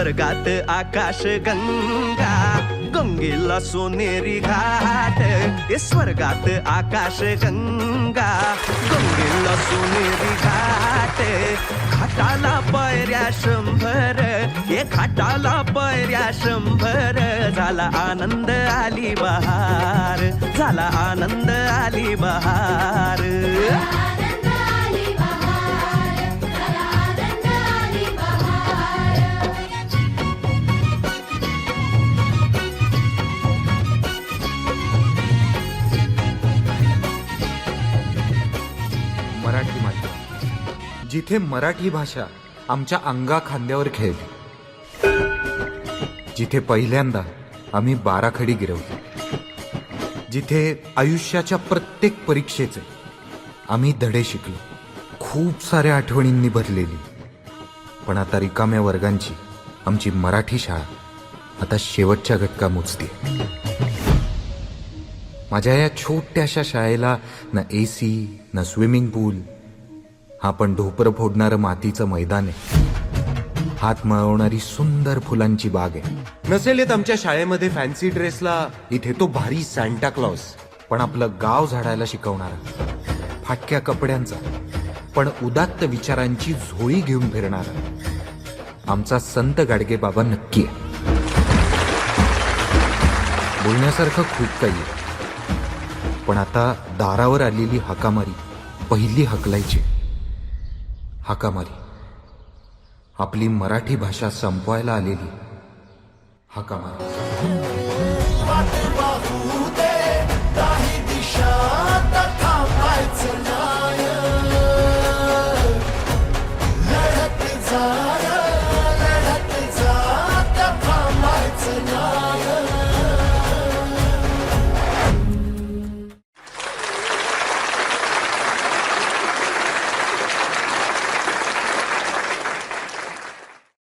स्वर्गात आकाश गंगा, गंगेला सोनेरी घाट. स्वर्गात आकाश गंगा, गंगेला सोनेरी घाट. घाटाला पायऱ्या 100, घाटाला पायऱ्या 100. झाला आनंद आली बहार, झाला आनंद आली बहार. मराठी माती, जिथे मराठी भाषा आमच्या अंगा खांद्यावर खेळली, जिथे पहिल्यांदा आम्ही बाराखडी गिरवली, जिथे आयुष्याच्या प्रत्येक परीक्षेचे आम्ही धडे शिकलो. खूप साऱ्या आठवणींनी भरलेली, पण आता रिकाम्या वर्गांची आमची मराठी शाळा आता शेवटच्या घटका मोजते. माझ्या या छोट्याशा शाळेला ना AC, ना स्विमिंग पूल, हा पण ढोपर फोडणारं मातीचं मैदान आहे, हात मळवणारी सुंदर फुलांची बाग आहे. नसेल येत आमच्या शाळेमध्ये फॅन्सी ड्रेसला, इथे तो भारी सॅन्टा क्लॉज, पण आपलं गाव झाडायला शिकवणारा, फाटक्या कपड्यांचा पण उदात्त विचारांची झोळी घेऊन फिरणारा आमचा संत गाडगे बाबा नक्की आहे. बोलण्यासारखं खूप काही आहे, पण आता दारावर आलेली हाकामारी पहिली हकलायची. हाकामारी, आपली मराठी भाषा संपवायला आलेली हाकामारी.